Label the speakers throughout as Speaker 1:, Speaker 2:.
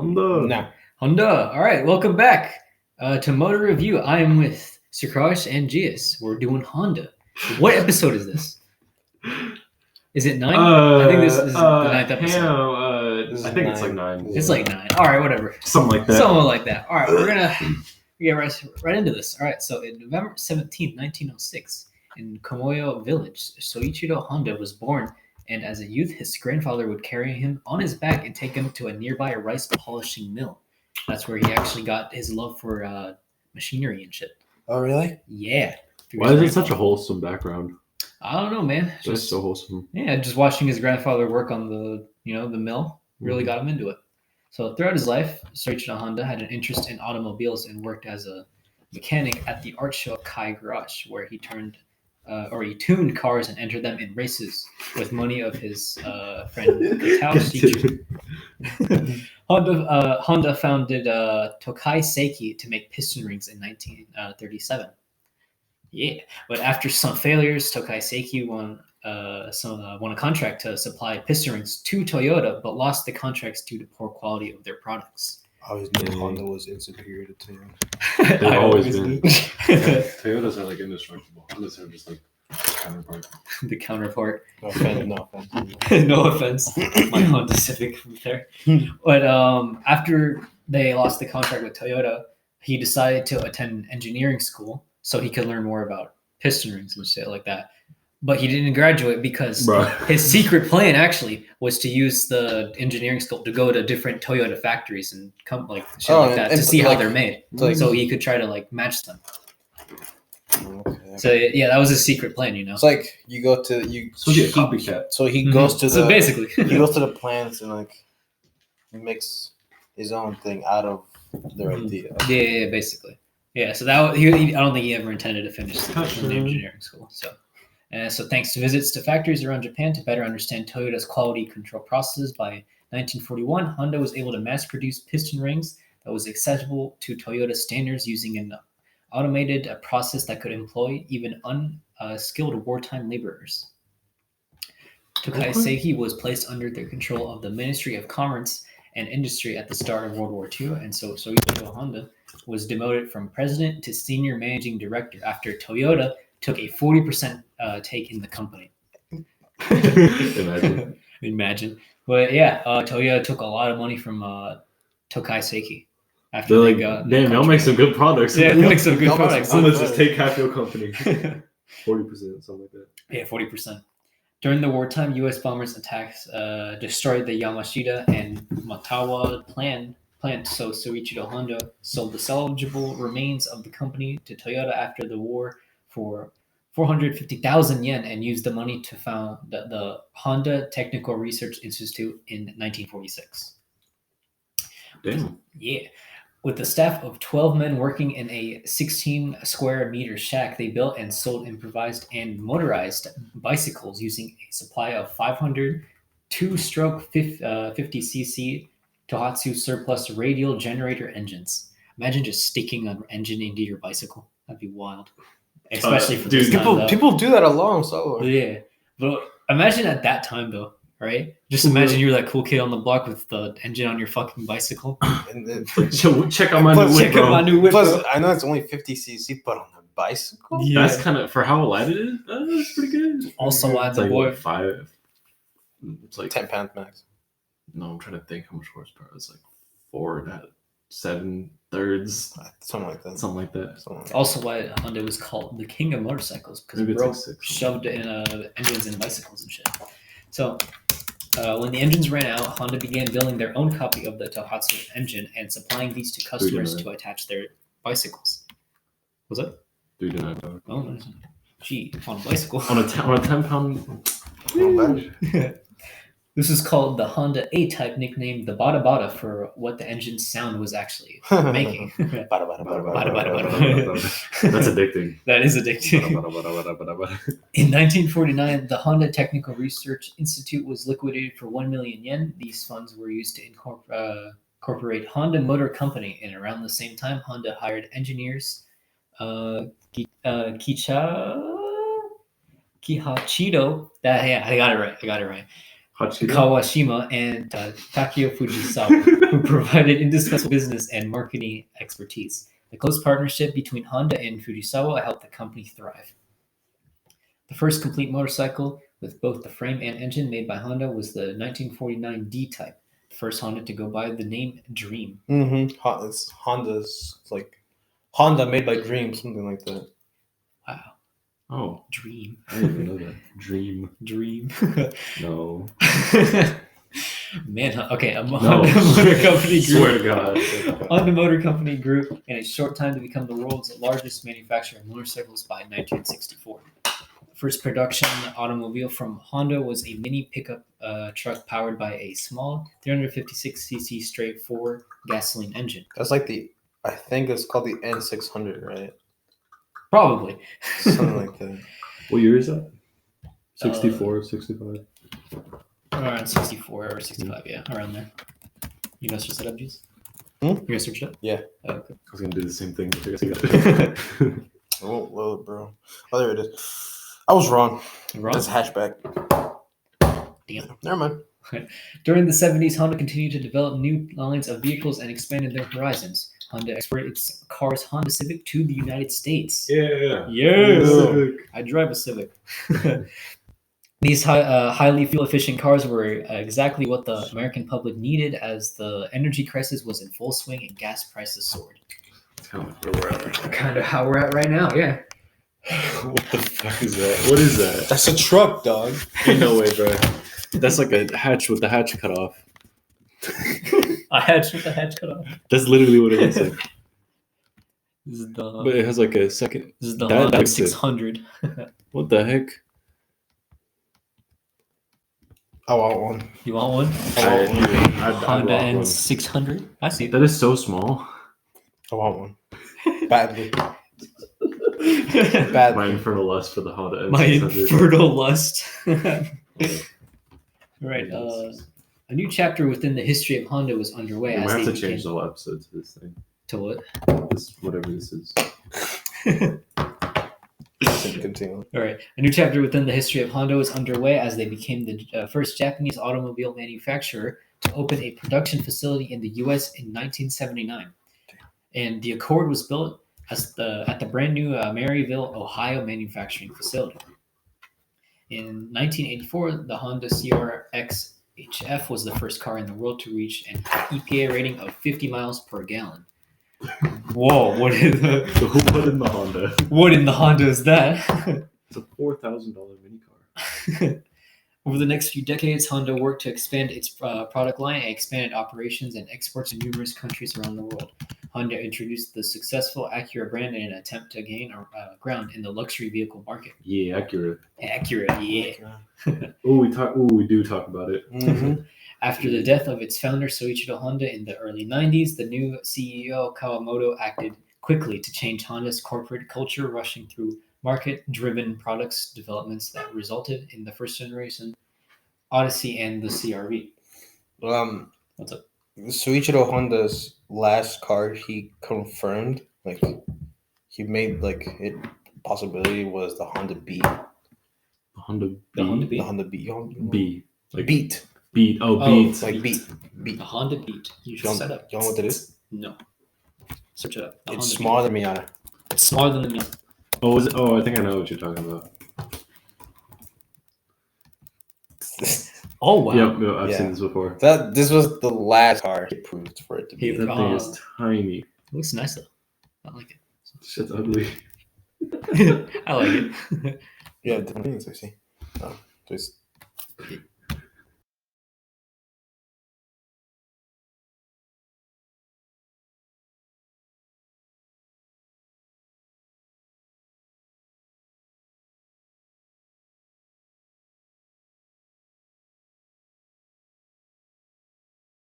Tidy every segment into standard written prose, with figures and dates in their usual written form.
Speaker 1: No.
Speaker 2: Honda. All right, welcome back to Motor Review. I am with Sukrash and Gias. We're doing Honda. What episode is this? Is it 9? I think this is the 9th episode.
Speaker 1: This is
Speaker 3: I think it's like
Speaker 1: 9.
Speaker 3: 9.
Speaker 2: It's like 9. All right, whatever.
Speaker 3: Something like that.
Speaker 2: Something like that. All right, we're gonna get right into this. All right, so in November 17th, 1906, in Komoyo Village, Soichiro Honda was born, and as a youth, his grandfather would carry him on his back and take him to a nearby rice polishing mill. That's where he actually got his love for machinery and shit.
Speaker 1: Oh, really?
Speaker 2: Yeah.
Speaker 3: Why is it such a wholesome background?
Speaker 2: I don't know, man.
Speaker 3: Just so wholesome.
Speaker 2: Yeah, just watching his grandfather work on the mill really got him into it. So throughout his life, Soichiro Honda had an interest in automobiles and worked as a mechanic at the art show Kai Garage, where he tuned cars and entered them in races with money of his friend Katao Shichu. Honda founded Tokai Seiki to make piston rings in 1937. Yeah, but after some failures, Tokai Seiki won a contract to supply piston rings to Toyota, but lost the contracts due to poor quality of their products.
Speaker 1: I always knew Honda was insecure to Toyota.
Speaker 3: They've always been.
Speaker 4: Toyotas are like indestructible. Hondas are just like counterpart.
Speaker 2: The counterpart.
Speaker 1: No offense.
Speaker 2: No offense. My Honda Civic from there. But after they lost the contract with Toyota, he decided to attend engineering school so he could learn more about piston rings and shit like that. But he didn't graduate because his secret plan actually was to use the engineering school to go to different Toyota factories and come to see how they're made, so he could try to match them.
Speaker 1: Okay.
Speaker 2: So yeah, that was his secret plan, you know.
Speaker 1: It's like you go to you.
Speaker 3: So he a copycat.
Speaker 1: So he goes to
Speaker 2: So basically,
Speaker 1: he goes to the plants and makes his own thing out of their idea.
Speaker 2: Yeah, basically. Yeah, so I don't think he ever intended to finish the engineering school. So thanks to visits to factories around Japan to better understand Toyota's quality control processes, by 1941, Honda was able to mass-produce piston rings that was accessible to Toyota standards using an automated process that could employ even unskilled wartime laborers. Tokai Seiki was placed under the control of the Ministry of Commerce and Industry at the start of World War II, and so Soichiro Honda was demoted from president to senior managing director after Toyota took a 40% take in the company. Imagine. But yeah, Toyota took a lot of money from Tokai Seiki.
Speaker 3: After they got damn, y'all make some good products.
Speaker 2: Yeah, they make some good products.
Speaker 3: Someone just take half your company. 40%, something like that.
Speaker 2: Yeah, 40%. During the wartime, U.S. bombers attacks destroyed the Yamashita and Matawa plant, so Soichiro Honda sold the salvageable remains of the company to Toyota after the war for 450,000 yen and used the money to found the Honda Technical Research Institute in 1946.
Speaker 3: Damn.
Speaker 2: Yeah. With the staff of 12 men working in a 16 square meter shack, they built and sold improvised and motorized bicycles using a supply of 500 two-stroke 50cc Tohatsu surplus radial generator engines. Imagine just sticking an engine into your bicycle. That'd be wild. Especially for this time,
Speaker 1: people do that alone, so
Speaker 2: yeah. But imagine at that time though, right? Just imagine you're that cool kid on the block with the engine on your fucking bicycle.
Speaker 1: And then,
Speaker 3: check out my new whip,
Speaker 1: Plus, I know it's only 50cc, but on a bicycle,
Speaker 3: yeah. That's kind of for how light it is. That's pretty good.
Speaker 2: Also, why the boy
Speaker 3: 5? It's like
Speaker 1: 10 pounds max.
Speaker 3: No, I'm trying to think how much horsepower. It's like 4 7/3,
Speaker 1: something like that.
Speaker 3: Something like that.
Speaker 2: Also, why Honda was called the king of motorcycles, because it shoved in engines and bicycles and shit. So, when the engines ran out, Honda began building their own copy of the Tohatsu engine and supplying these to customers to attach their bicycles. Was that?
Speaker 3: $3.99.
Speaker 2: Oh, nice. Gee, on a bicycle.
Speaker 3: on a 10-pound.
Speaker 2: This is called the Honda A-Type, nicknamed the Bada Bada for what the engine's sound was actually making.
Speaker 1: Bada, bada, bada,
Speaker 2: Bada, bada, bada.
Speaker 3: That's addicting.
Speaker 2: That is addicting. In 1949, the Honda Technical Research Institute was liquidated for 1 million yen. These funds were used to incorporate Honda Motor Company, and around the same time, Honda hired engineers Kihachido. I got it right.
Speaker 3: Hachiko?
Speaker 2: Kawashima and Takeo Fujisawa, who provided indispensable business and marketing expertise. The close partnership between Honda and Fujisawa helped the company thrive. The first complete motorcycle with both the frame and engine made by Honda was the 1949 D-Type, the first Honda to go by the name Dream.
Speaker 1: Mm-hmm. It's Honda's like Honda made by Dream, something like that.
Speaker 2: Wow,
Speaker 3: Oh,
Speaker 2: Dream.
Speaker 3: I didn't even know that. Dream.
Speaker 2: Dream.
Speaker 3: No.
Speaker 2: Manhunt. Okay, a
Speaker 3: No.
Speaker 2: Honda Motor Company
Speaker 3: Swear
Speaker 2: Group.
Speaker 3: to God.
Speaker 2: Honda Motor Company grew in a short time to become the world's largest manufacturer of motorcycles by 1964. The first production automobile from Honda was a mini pickup truck powered by a small 356cc straight 4 gasoline engine.
Speaker 1: That's like I think it's called the N600, right?
Speaker 2: Probably.
Speaker 1: Something like that.
Speaker 3: What year is that? 64, 65?
Speaker 2: Around 64 or 65, yeah, around there. You gonna search that up, Juice?
Speaker 1: Hmm?
Speaker 2: You gonna search it up?
Speaker 1: Yeah.
Speaker 2: Oh, okay.
Speaker 3: I was going to do the same thing. But I
Speaker 1: I won't load, bro. Oh, there it is. I was wrong.
Speaker 2: Wrong?
Speaker 1: It's a hatchback.
Speaker 2: Damn.
Speaker 1: Never mind.
Speaker 2: During the 70s, Honda continued to develop new lines of vehicles and expanded their horizons. Honda exported its car's Honda Civic to the United States.
Speaker 3: Yeah.
Speaker 2: Yes! I drive a Civic. These highly fuel-efficient cars were exactly what the American public needed as the energy crisis was in full swing and gas prices soared.
Speaker 3: That's kind of where we're at right now.
Speaker 2: Kind of how we're at right now, yeah.
Speaker 3: What the fuck is that? What is that?
Speaker 1: That's a truck, dog.
Speaker 3: Ain't no way, bro. That's like a hatch with the hatch cut off.
Speaker 2: A hatch with the hatch cut off.
Speaker 3: That's literally what it looks like.
Speaker 2: This is
Speaker 3: But
Speaker 2: the,
Speaker 3: it has like a second.
Speaker 2: this is the
Speaker 3: that-
Speaker 2: Honda
Speaker 3: that's it.
Speaker 2: 600.
Speaker 3: What the heck?
Speaker 1: I want one.
Speaker 2: You want one?
Speaker 3: I'd
Speaker 2: Honda
Speaker 3: want one.
Speaker 2: N600? I see.
Speaker 3: That is so small.
Speaker 1: I want one. Badly.
Speaker 3: My
Speaker 1: Badly.
Speaker 3: infernal lust for the Honda
Speaker 2: My
Speaker 3: N600.
Speaker 2: infertile lust. Right. A new chapter within the history of Honda was underway.
Speaker 3: We
Speaker 2: as
Speaker 3: might have
Speaker 2: they
Speaker 3: to change
Speaker 2: began-
Speaker 3: the whole episode to this thing.
Speaker 2: To what?
Speaker 3: This, whatever this is.
Speaker 1: Continue.
Speaker 2: All right. A new chapter within the history of Honda was underway as they became the first Japanese automobile manufacturer to open a production facility in the U.S. in 1979. And the Accord was built at the brand new Maryville, Ohio manufacturing facility. In 1984, the Honda CRX HF was the first car in the world to reach an EPA rating of 50 miles per gallon. Whoa! What in the
Speaker 3: What in the Honda?
Speaker 2: what in the Honda is that?
Speaker 3: It's a $4,000 mini car.
Speaker 2: Over the next few decades, Honda worked to expand its product line and expanded operations and exports to numerous countries around the world. Honda introduced the successful Acura brand in an attempt to gain ground in the luxury vehicle market.
Speaker 3: Yeah, accurate.
Speaker 2: Acura, yeah.
Speaker 3: We do talk about it.
Speaker 1: Mm-hmm.
Speaker 2: After the death of its founder, Soichiro Honda, in the early 90s, the new CEO, Kawamoto, acted quickly to change Honda's corporate culture, rushing through market-driven products developments that resulted in the first generation Odyssey and the CR-V. What's up?
Speaker 1: Soichiro Honda's last car, he confirmed, like, he made, like, it possibility was the Honda Beat.
Speaker 3: The Honda B.
Speaker 2: The Honda Beat?
Speaker 1: The Honda Beat.
Speaker 3: B. Like
Speaker 1: Beat.
Speaker 3: Beat. Oh,
Speaker 2: Oh,
Speaker 3: Beat.
Speaker 1: Like Beat. Beat.
Speaker 2: The Honda Beat. You
Speaker 1: You
Speaker 2: should
Speaker 1: don't,
Speaker 2: set up.
Speaker 1: you know what that is?
Speaker 2: No. Search it up. The
Speaker 1: It's
Speaker 2: Honda
Speaker 1: smaller than Miata.
Speaker 2: Beat. It's smaller than the Miata.
Speaker 3: Oh, was it? Oh, I think I know what you're talking about.
Speaker 2: Oh, wow.
Speaker 3: Yep, I've
Speaker 1: Yeah.
Speaker 3: seen this before.
Speaker 1: This was the last car he approved for it to be.
Speaker 2: He-
Speaker 3: That thing is tiny.
Speaker 2: It looks nice, though. I like
Speaker 3: Shit's ugly.
Speaker 2: it. I like it.
Speaker 1: Yeah, different things I see. Oh, just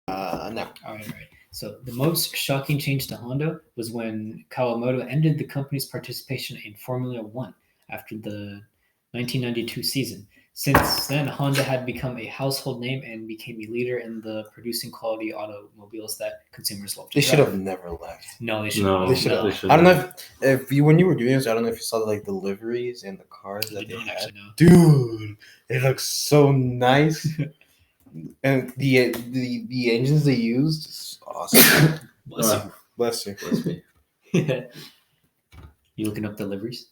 Speaker 1: no.
Speaker 2: All right. So the most shocking change to Honda was when Kawamoto ended the company's participation in Formula One after the 1992 season. Since then, Honda had become a household name and became a leader in the producing quality automobiles that consumers love to
Speaker 1: They
Speaker 2: drive.
Speaker 1: should have never left.
Speaker 2: No, they should.
Speaker 3: No,
Speaker 1: They should
Speaker 3: they
Speaker 1: have.
Speaker 3: shouldn't.
Speaker 1: I don't know if you when you were doing this. I don't know if you saw like the liveries and the cars
Speaker 2: I
Speaker 1: that they
Speaker 2: don't
Speaker 1: had.
Speaker 2: actually know.
Speaker 1: Dude, it looks so nice. And the engines they used is awesome.
Speaker 2: Bless
Speaker 1: Bless you.
Speaker 3: Bless me.
Speaker 2: you. You looking up deliveries?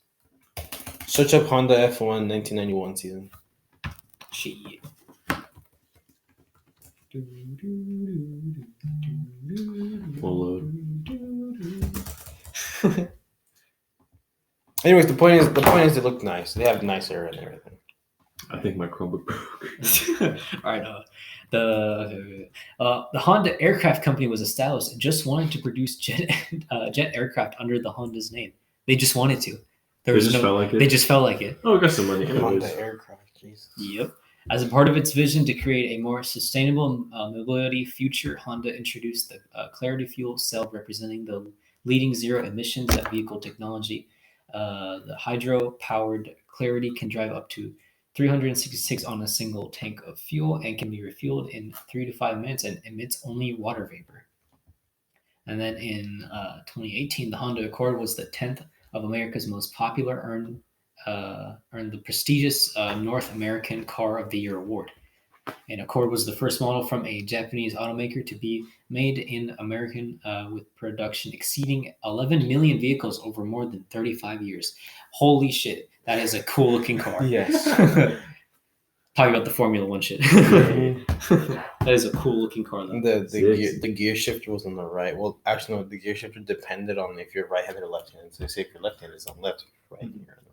Speaker 1: Search up Honda F1 1991 season.
Speaker 2: Shit.
Speaker 3: Full load.
Speaker 1: Anyways, the point is they look nice. They have nice air and everything.
Speaker 3: I think my Chromebook broke.
Speaker 2: All right. The Honda Aircraft Company was established and just wanted to produce jet aircraft under the Honda's name. They just wanted to. There
Speaker 3: They
Speaker 2: was
Speaker 3: just
Speaker 2: no.
Speaker 3: felt like it.
Speaker 2: They just felt like it.
Speaker 3: Oh, I got some money. Anyways.
Speaker 1: Honda aircraft, Jesus.
Speaker 2: Yep. As a part of its vision to create a more sustainable mobility future, Honda introduced the Clarity fuel cell, representing the leading zero emissions vehicle technology. The hydro-powered Clarity can drive up to 366 on a single tank of fuel and can be refueled in 3 to 5 minutes and emits only water vapor. And then in 2018, the Honda Accord was the 10th of America's most popular, earned the prestigious North American Car of the Year award. And Accord was the first model from a Japanese automaker to be made in American, with production exceeding 11 million vehicles over more than 35 years. Holy shit, that is a cool looking car.
Speaker 1: Yes.
Speaker 2: Talking about the Formula One shit. That is a cool looking car. Though.
Speaker 1: The gear shifter was on the right. Well, actually, no, the gear shifter depended on if you're right-handed or left-handed. So, say if you're left-handed, it's on left. Right.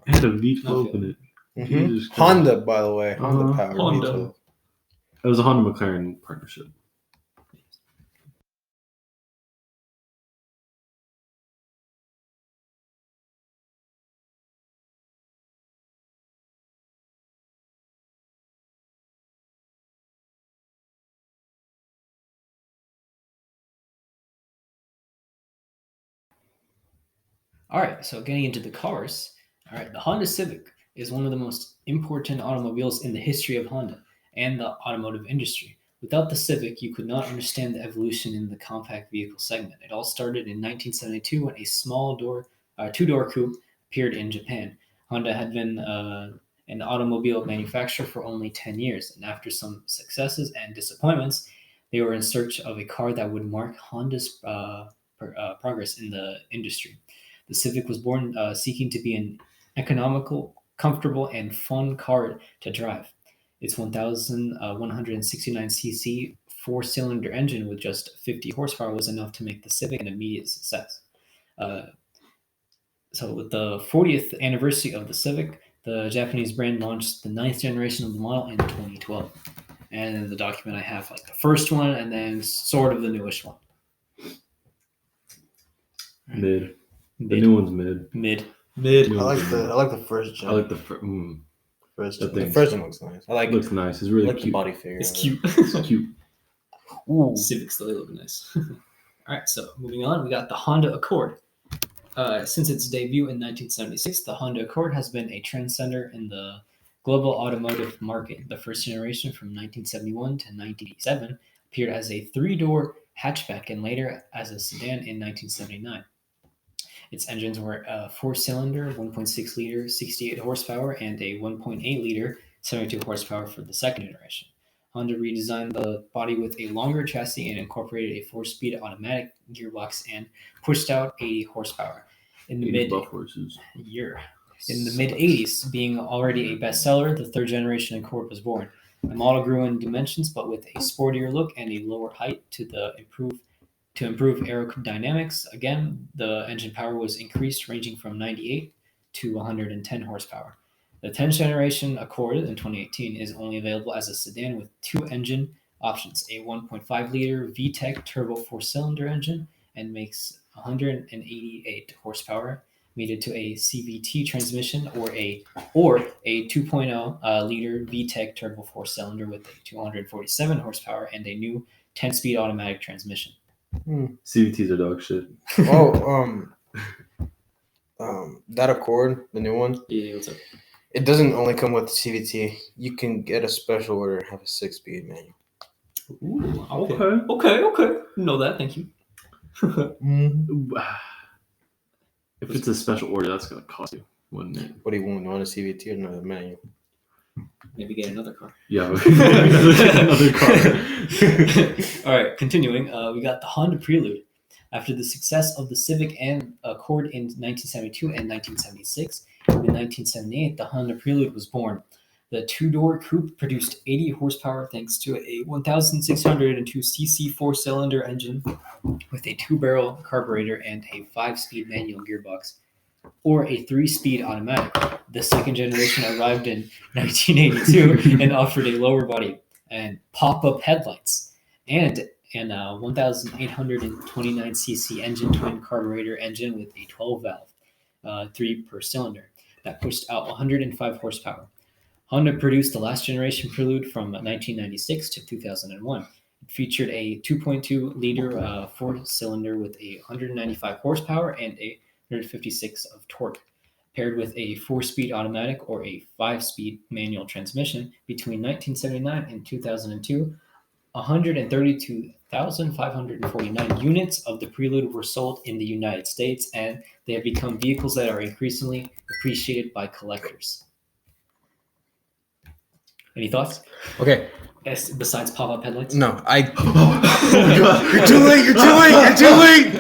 Speaker 3: It had a V12
Speaker 2: Okay.
Speaker 3: in it.
Speaker 1: Mm-hmm.
Speaker 3: Jesus Christ.
Speaker 1: Honda, by the way, Honda
Speaker 3: Uh-huh.
Speaker 1: powered
Speaker 2: Honda.
Speaker 1: V12.
Speaker 3: It was a Honda McLaren partnership.
Speaker 2: All right, so getting into the cars. All right, the Honda Civic is one of the most important automobiles in the history of Honda and the automotive industry. Without the Civic, you could not understand the evolution in the compact vehicle segment. It all started in 1972 when a small two-door coupe appeared in Japan. Honda had been an automobile manufacturer for only 10 years, and after some successes and disappointments, they were in search of a car that would mark Honda's progress in the industry. The Civic was born seeking to be an economical, comfortable, and fun car to drive. Its 1,169cc four-cylinder engine with just 50 horsepower was enough to make the Civic an immediate success. So with the 40th anniversary of the Civic, the Japanese brand launched the 9th generation of the model in 2012. And in the document I have like the first one and then sort of the newest one.
Speaker 3: Mid. The
Speaker 2: Mid.
Speaker 3: new one's mid.
Speaker 2: Mid.
Speaker 3: New
Speaker 1: I like
Speaker 3: one's
Speaker 1: the
Speaker 3: mid.
Speaker 1: first gen.
Speaker 3: I like the
Speaker 1: first
Speaker 3: that
Speaker 1: gen. The
Speaker 3: thing.
Speaker 1: first one looks nice. I like
Speaker 3: It looks nice. It's
Speaker 1: I
Speaker 3: really
Speaker 1: like the
Speaker 3: cute.
Speaker 1: body figure.
Speaker 2: It's cute.
Speaker 3: It's cute.
Speaker 1: Ooh.
Speaker 2: Civics, they look nice. All right, so moving on, we got the Honda Accord. Since its debut in 1976, the Honda Accord has been a trendsetter in the global automotive market. The first generation from 1971 to 1987 appeared as a three-door hatchback and later as a sedan in 1979. Its engines were a four-cylinder, 1.6 liter, 68 horsepower, and a 1.8 liter, 72 horsepower for the second generation. Honda redesigned the body with a longer chassis and incorporated a four-speed automatic gearbox and pushed out 80 horsepower. In the mid
Speaker 3: buff horses.
Speaker 2: year, in the mid 80s, being already a bestseller, the third generation Accord was born. The model grew in dimensions, but with a sportier look and a lower height to improve aerodynamics. Again, the engine power was increased, ranging from 98 to 110 horsepower. The 10th generation Accord in 2018 is only available as a sedan with two engine options, a 1.5 liter VTEC turbo four-cylinder engine and makes 188 horsepower, mated to a CVT transmission or a 2.0 liter VTEC turbo four-cylinder with a 247 horsepower and a new 10-speed automatic transmission.
Speaker 3: CVTs are dog shit.
Speaker 1: That Accord, the new one,
Speaker 2: Yeah, what's up?
Speaker 1: it doesn't only come with CVT. You can get a special order and have a 6-speed manual.
Speaker 2: Ooh,
Speaker 3: Okay.
Speaker 2: Okay. Know that, thank you.
Speaker 3: If it's a special order, that's gonna cost you, wouldn't it?
Speaker 1: What do you want? You want a CVT or not a manual?
Speaker 2: Maybe get another car.
Speaker 4: Yeah, another car.
Speaker 2: All right, continuing. We got the Honda Prelude. After the success of the Civic and Accord in 1972 and 1976, in 1978, the Honda Prelude was born. The two-door coupe produced 80 horsepower thanks to a 1,602 cc four-cylinder engine with a two-barrel carburetor and a 5-speed manual gearbox, or a 3-speed automatic. The second generation arrived in 1982 and offered a lower body and pop-up headlights and an 1,829 cc engine twin carburetor engine with a 12-valve, 3 per cylinder, that pushed out 105 horsepower. Honda produced the last generation Prelude from 1996 to 2001. It featured a 2.2-liter four-cylinder with a 195 horsepower and a 156 of torque, paired with a 4-speed automatic or a 5-speed manual transmission. Between 1979 and 2002, 132,549 units of the Prelude were sold in the United States, and they have become vehicles that are increasingly appreciated by collectors. Any thoughts?
Speaker 1: Okay.
Speaker 2: Besides pop-up headlights?
Speaker 1: No, You're too late. You're too late.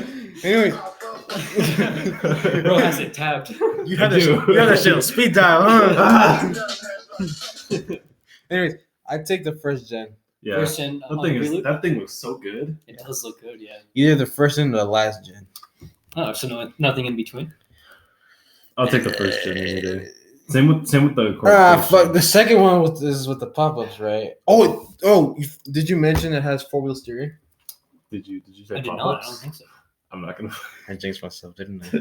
Speaker 1: Anyways.
Speaker 2: Bro has it tabbed.
Speaker 1: You had that shit on speed dial, huh? Anyways, I take the first gen.
Speaker 4: Yeah.
Speaker 2: First gen
Speaker 4: That thing looks so good.
Speaker 2: It does look good, yeah.
Speaker 1: Either the first gen or the last gen.
Speaker 2: Oh, so nothing in between?
Speaker 4: I'll take the first gen any day. Same with the
Speaker 1: Fuck. The second one is with the pop-ups, right? Did you mention it has 4-wheel steering?
Speaker 4: Did you say
Speaker 2: I did not. I
Speaker 4: pop-ups?
Speaker 2: don't think so.
Speaker 4: I'm not gonna.
Speaker 1: I jinxed myself, didn't I?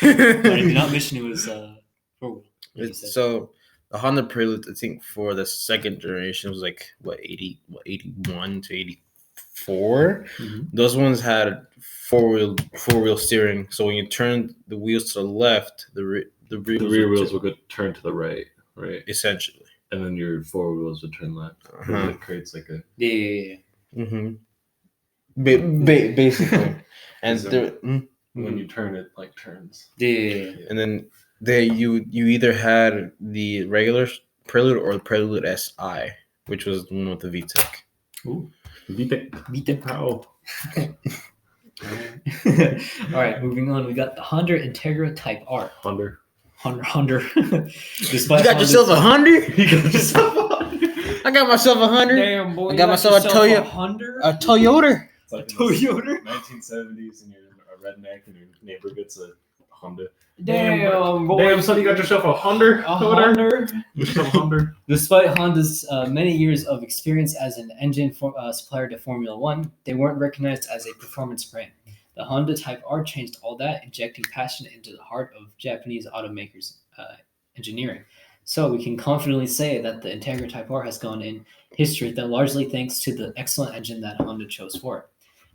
Speaker 2: I did not mention it was 4-wheel.
Speaker 1: So the Honda Prelude, I think for the second generation was like 81 to 84.
Speaker 2: Mhm.
Speaker 1: Those ones had four-wheel steering. So when you turn the wheels to the left, the rear
Speaker 4: wheels will go turn to the right,
Speaker 1: essentially.
Speaker 4: and then your four wheels would turn left.
Speaker 1: Uh-huh.
Speaker 4: It creates like a.
Speaker 2: Yeah.
Speaker 1: Mm-hmm. Basically, and
Speaker 4: So- When you turn it, like turns.
Speaker 2: Yeah.
Speaker 1: and then you either had the regular Prelude or the Prelude SI, which was the one with the VTEC.
Speaker 2: Ooh.
Speaker 4: Beat it. How?
Speaker 2: All right, moving on. We got the Honda Integra Type R.
Speaker 4: Honda.
Speaker 2: Honda.
Speaker 1: You got yourself a Honda? I got myself a Honda.
Speaker 2: Damn boy.
Speaker 1: I got myself a
Speaker 2: Honda.
Speaker 1: A Toyota.
Speaker 4: It's like
Speaker 2: Toyota?
Speaker 4: 1970s, and you're a redneck, and your neighbor gets a Honda.
Speaker 2: Damn boy.
Speaker 4: Damn, son, you got yourself a Honda.
Speaker 2: A Honda.
Speaker 4: Yourself a Honda.
Speaker 2: Despite Honda's many years of experience as an engine supplier to Formula One, they weren't recognized as a performance brand. The Honda Type R changed all that, injecting passion into the heart of Japanese automakers' engineering. So we can confidently say that the Integra Type R has gone in history that largely thanks to the excellent engine that Honda chose for it.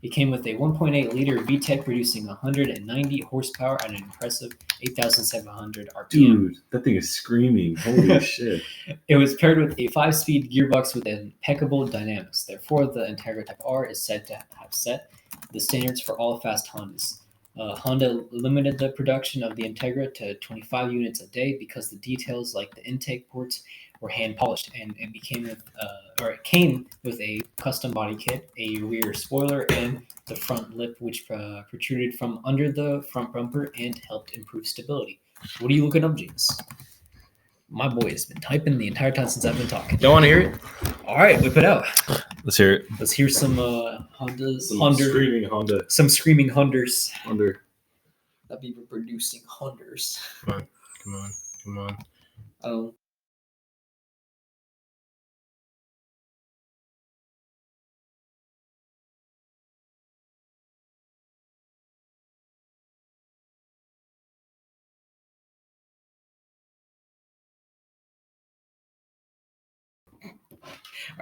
Speaker 2: It came with a 1.8-liter VTEC producing 190 horsepower at an impressive 8,700 RPM.
Speaker 4: Dude, that thing is screaming. Holy shit.
Speaker 2: It was paired with a 5-speed gearbox with impeccable dynamics. Therefore, the Integra Type R is said to have set the standards for all fast Hondas. Honda limited the production of the Integra to 25 units a day because the details like the intake ports were hand polished, and it came with a custom body kit, a rear spoiler, and the front lip, which protruded from under the front bumper and helped improve stability. What are you looking up, James? My boy has been typing the entire time since I've been talking.
Speaker 1: Don't want to hear it?
Speaker 2: All right, whip it out.
Speaker 4: Let's hear it.
Speaker 2: Let's hear some Hondas.
Speaker 4: Some screaming Honda.
Speaker 2: Some screaming Hondas.
Speaker 4: Honda.
Speaker 2: That be producing Hondas.
Speaker 1: Come on.
Speaker 2: Oh.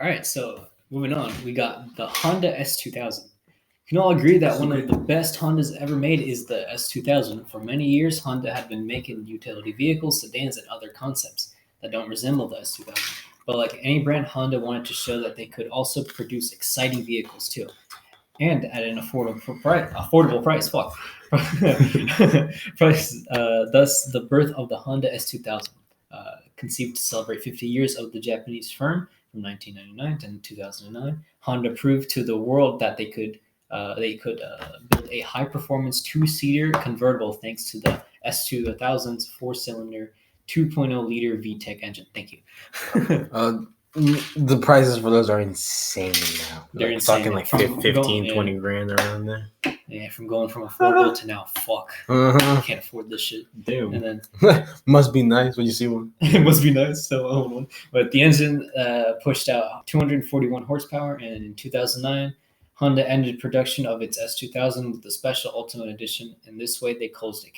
Speaker 2: All right, so moving on, we got the Honda S2000. You can all agree that one of the best Hondas ever made is the S2000. For many years, Honda had been making utility vehicles, sedans, and other concepts that don't resemble the S2000. But like any brand, Honda wanted to show that they could also produce exciting vehicles too, and at an affordable price. Fuck. Thus, the birth of the Honda S2000. conceived to celebrate 50 years of the Japanese firm from 1999 to 2009. Honda proved to the world that they could build a high-performance two-seater convertible thanks to the S2000's four-cylinder 2.0-liter VTEC engine. Thank you.
Speaker 1: The prices for those are insane now.
Speaker 2: They're
Speaker 1: Like,
Speaker 2: insane.
Speaker 1: talking like
Speaker 2: From
Speaker 1: 15,
Speaker 2: going-
Speaker 1: 20 grand around there.
Speaker 2: Yeah, from going from affordable to now, fuck, I
Speaker 1: Uh-huh.
Speaker 2: can't afford this shit.
Speaker 3: Damn.
Speaker 2: And then
Speaker 1: Must be nice when you see one.
Speaker 2: it must be nice to own one. But the engine pushed out 241 horsepower, and in 2009, Honda ended production of its S2000 with the special Ultimate Edition. In this way, they closed a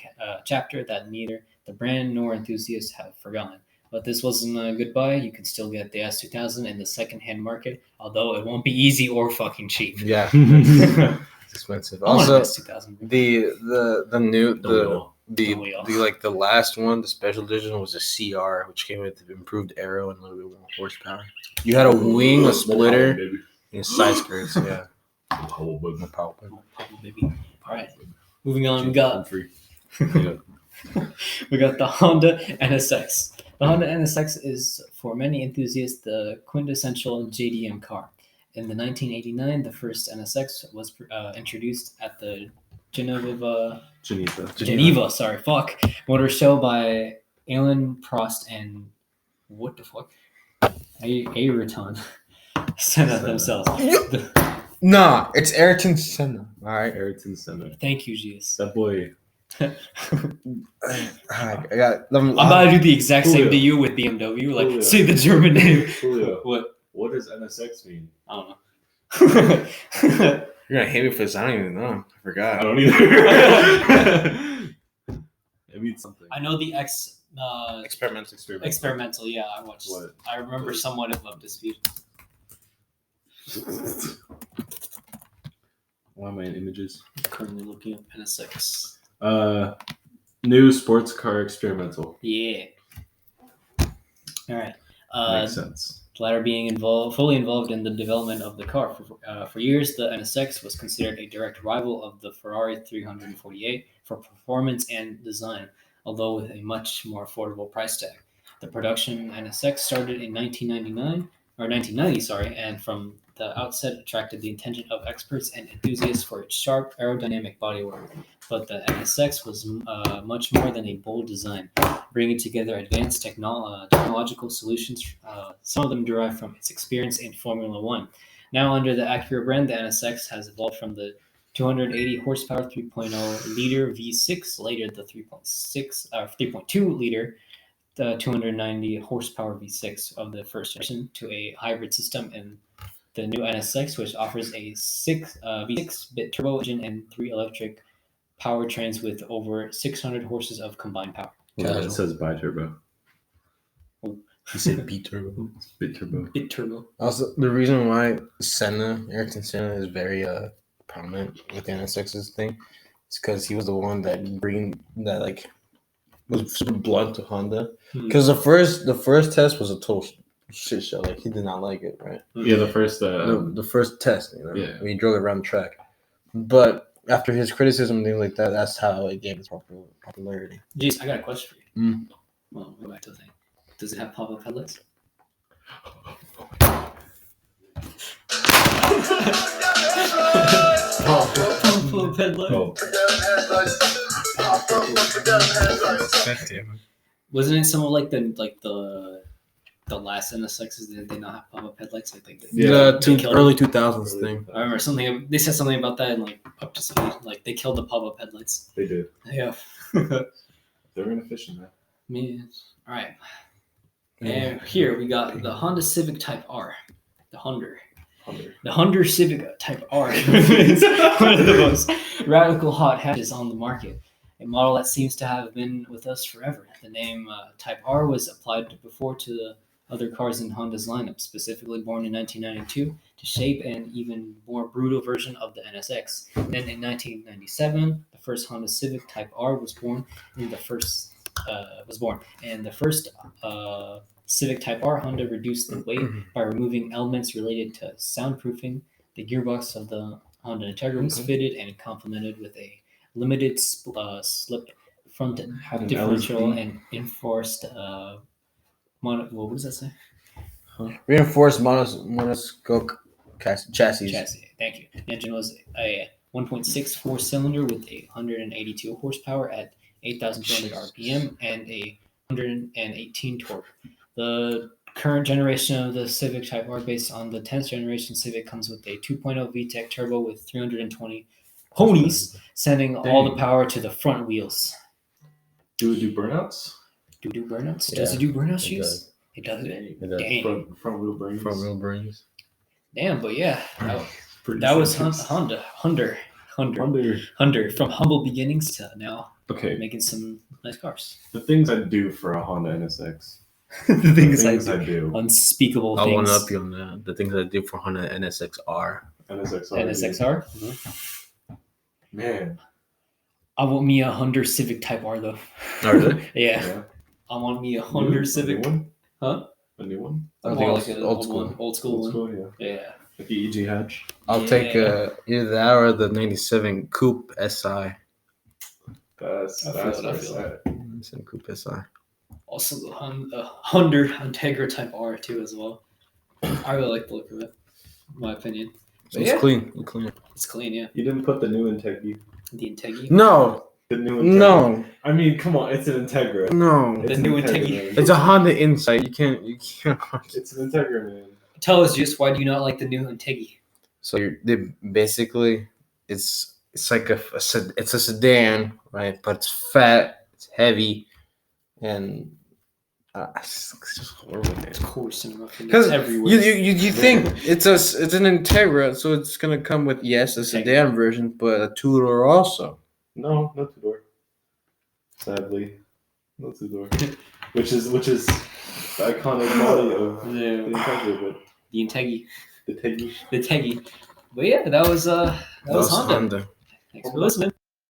Speaker 2: chapter that neither the brand nor enthusiasts have forgotten. But this wasn't a goodbye. You can still get the S2000 in the second-hand market, although it won't be easy or fucking cheap.
Speaker 1: Yeah,
Speaker 2: I
Speaker 1: it's expensive.
Speaker 2: want an
Speaker 1: Also,
Speaker 2: S2000.
Speaker 1: the new
Speaker 3: The wheel.
Speaker 1: the
Speaker 2: wheel.
Speaker 1: the last one, the special edition was a CR, which came with improved aero and a little bit more horsepower. You had a wing, a splitter,
Speaker 3: Baby.
Speaker 1: and side skirts. Yeah,
Speaker 3: Oh, baby.
Speaker 1: more powerful.
Speaker 2: Oh, baby. All right, moving on. We got
Speaker 3: Free.
Speaker 2: we got the Honda NSX. The Honda NSX is, for many enthusiasts, the quintessential JDM car. In the 1989, the first NSX was introduced at the Geneva Motor Show by Alan Prost and what the fuck? Ayrton Senna themselves.
Speaker 1: Nah, it's Ayrton Senna. All right.
Speaker 3: Ayrton Senna.
Speaker 2: Thank you, Jesus.
Speaker 3: That boy.
Speaker 1: I got.
Speaker 2: I'm about to do the exact same
Speaker 3: Julio.
Speaker 2: to you with BMW. Like,
Speaker 3: Julio.
Speaker 2: say the German name.
Speaker 3: Julio,
Speaker 2: What?
Speaker 3: what does NSX mean?
Speaker 2: I don't know.
Speaker 1: You're gonna hate me for this. I don't even know. I forgot.
Speaker 3: I don't either. It means something.
Speaker 2: I know the
Speaker 1: Experimental.
Speaker 2: experimental. Yeah, I watched.
Speaker 3: What?
Speaker 2: I remember somewhat of Love Dispute.
Speaker 3: Why am I in images?
Speaker 2: Currently looking up NSX.
Speaker 3: New sports car experimental.
Speaker 2: Yeah. All right.
Speaker 3: Makes sense.
Speaker 2: The latter being fully involved in the development of the car. For years, the NSX was considered a direct rival of the Ferrari 348 for performance and design, although with a much more affordable price tag. The production NSX started in 1990, and from the outset attracted the attention of experts and enthusiasts for its sharp aerodynamic bodywork. But the NSX was much more than a bold design, bringing together advanced technological solutions, some of them derived from its experience in Formula One. Now under the Acura brand, the NSX has evolved from the 280 horsepower 3.0 liter V6, later the 3.2 liter, the 290 horsepower V6 of the first generation, to a hybrid system in the new NSX, which offers a V6-bit turbo engine and 3 electric powertrains with over 600 horses of combined power.
Speaker 3: Yeah, it says bi-turbo.
Speaker 1: You said B turbo.
Speaker 3: It's bit-turbo.
Speaker 2: Bit turbo.
Speaker 1: Also, the reason why Ayrton Senna is very prominent with the NSX's thing is because he was the one that was super blunt to Honda. Because the first test was a total shit show. Like, he did not like it, right?
Speaker 3: Yeah, the first.
Speaker 1: The first test,
Speaker 3: Yeah.
Speaker 1: when he drove it around the track. But after his criticism and things like that, that's how it gained its popularity.
Speaker 2: Jeez, I got a question for you. Well, go back to the thing. Does it have pop-up headlights? Pop-up headlights.
Speaker 3: Oh,
Speaker 2: Wasn't it some of like the last NSXs? Did they not have pop-up headlights? Like they
Speaker 3: Yeah.
Speaker 1: The
Speaker 2: they killed
Speaker 1: early
Speaker 2: it.
Speaker 1: 2000s thing.
Speaker 2: I remember something. They said something about that and like up to speed. Like they killed the pop-up headlights.
Speaker 3: they did.
Speaker 2: Yeah.
Speaker 3: They're inefficient, man.
Speaker 2: Man. All right. And here we got the Honda Civic Type R. The Honda. The Honda Civic Type R is one of the most radical hot hatches on the market. A model that seems to have been with us forever. The name Type R was applied before to the other cars in Honda's lineup, specifically born in 1992 to shape an even more brutal version of the NSX. Then in 1997, the first Honda Civic Type R was born, and the first Civic Type R, Honda reduced the weight by removing elements related to soundproofing. The gearbox of the Honda Integra was fitted and complemented with a limited slip front
Speaker 3: Had an
Speaker 2: differential
Speaker 3: LSD.
Speaker 2: and enforced what does that say?
Speaker 1: Reinforced monoscope chassis.
Speaker 2: Chassis. Thank you. The engine was a 1.64 cylinder with 182 horsepower at 8,200 RPM and a 118 torque. The current generation of the Civic Type R, based on the 10th generation Civic, comes with a 2.0 VTEC turbo with 320 ponies, sending all the power to the front wheels.
Speaker 4: Do it do burnouts?
Speaker 2: Do burnouts?
Speaker 1: Yeah,
Speaker 2: Does it do burnouts,
Speaker 1: it
Speaker 2: Cheese?
Speaker 1: does.
Speaker 2: It does.
Speaker 1: It does.
Speaker 2: Dang.
Speaker 4: Front wheel brains.
Speaker 1: Front wheel brains.
Speaker 2: Damn, but yeah,
Speaker 4: Pretty
Speaker 2: that was
Speaker 4: serious.
Speaker 2: Hunter
Speaker 4: Honda.
Speaker 2: from humble beginnings to now
Speaker 4: Okay,
Speaker 2: making some nice cars.
Speaker 4: the things I do for a Honda NSX.
Speaker 2: The things I
Speaker 4: I
Speaker 2: do.
Speaker 4: do.
Speaker 2: Unspeakable
Speaker 1: I'll
Speaker 2: things.
Speaker 1: one up you on that. The things I do for Honda NSX-R.
Speaker 4: NSXR.
Speaker 2: NSXR.
Speaker 4: Man.
Speaker 2: I want me a Honda Civic Type R though.
Speaker 1: Oh, really?
Speaker 2: Yeah,
Speaker 4: Yeah.
Speaker 2: I want me a Honda Civic.
Speaker 4: A new one?
Speaker 2: Huh?
Speaker 4: A new one?
Speaker 1: I think
Speaker 2: More
Speaker 1: it's
Speaker 2: like an
Speaker 1: old school.
Speaker 2: one. Old school
Speaker 4: Old
Speaker 2: one.
Speaker 4: school, yeah.
Speaker 2: Yeah.
Speaker 4: Like the EG hatch.
Speaker 1: I'll take
Speaker 2: Yeah.
Speaker 1: either that or the 97 Coupe SI.
Speaker 4: That's
Speaker 2: I feel it, I
Speaker 4: where
Speaker 2: feel
Speaker 4: it's
Speaker 2: it.
Speaker 4: at.
Speaker 1: 97 Coupe SI.
Speaker 2: Also the Honda Integra Type R too as well. I really like the look of it, in my opinion.
Speaker 1: So
Speaker 2: But
Speaker 1: it's
Speaker 2: yeah.
Speaker 1: clean. It's clean.
Speaker 2: It's clean, yeah.
Speaker 4: You didn't put the new Integra.
Speaker 2: The Integra.
Speaker 1: No,
Speaker 4: The new Integra.
Speaker 1: no,
Speaker 4: I mean, come on, it's an Integra.
Speaker 1: no.
Speaker 2: The
Speaker 4: It's an
Speaker 2: new
Speaker 4: Integra,
Speaker 2: Integra.
Speaker 4: man.
Speaker 1: It's a Honda Insight. You can't.
Speaker 4: It's an Integra, man.
Speaker 2: Tell us just why do you not like the new Integra?
Speaker 1: So they basically, it's like it's a sedan, right? But it's fat, it's heavy, and it's just horrible. man.
Speaker 2: Of course, it's
Speaker 1: Because
Speaker 2: everywhere.
Speaker 1: you think it's an Integra, so it's gonna come with a sedan version, but a two-door also.
Speaker 4: No two-door. Sadly. No two-door. which is the iconic body of the
Speaker 2: Yeah.
Speaker 4: Integra, but
Speaker 2: The Integra.
Speaker 4: the Integra.
Speaker 2: The Integra. But yeah, that was Honda.
Speaker 1: Honda.
Speaker 2: Thanks for listening.